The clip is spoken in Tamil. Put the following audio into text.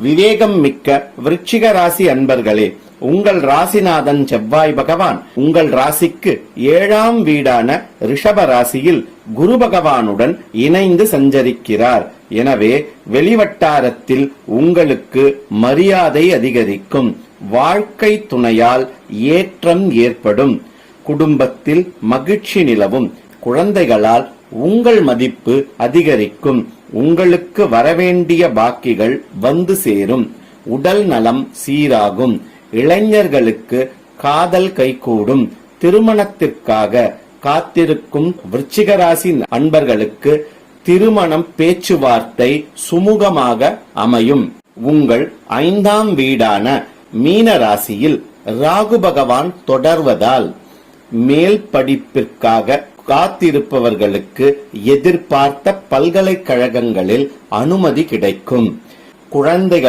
விவேகம் மிக்க விருச்சிக ராசி அன்பர்களே, உங்கள் ராசிநாதன் செவ்வாய் பகவான் உங்கள் ராசிக்கு 7ஆம் வீடான ரிஷப ராசியில் குரு பகவானுடன் இணைந்து சஞ்சரிக்கிறார். எனவே வெளிவட்டாரத்தில் உங்களுக்கு மரியாதை அதிகரிக்கும். வாழ்க்கை துணையால் ஏற்றம் ஏற்படும். குடும்பத்தில் மகிழ்ச்சி நிலவும். குழந்தைகளால் உங்கள் மதிப்பு அதிகரிக்கும். உங்களுக்கு வரவேண்டிய பாக்கிகள் வந்து சேரும். உடல் நலம் சீராகும். இளைஞர்களுக்கு காதல் கைகூடும். திருமணத்திற்காக காத்திருக்கும் விருச்சிக ராசி அன்பர்களுக்கு திருமணம் பேச்சுவார்த்தை சுமூகமாக அமையும். உங்கள் 5ஆம் வீடான மீன ராசியில் ராகு பகவான் தொடர்வதால் மேல் படிப்பிற்காக காத்திருப்பவர்களுக்கு எதிர்பார்த்த பல்கலைக்கழகங்களில் அனுமதி கிடைக்கும். குழந்தைகள்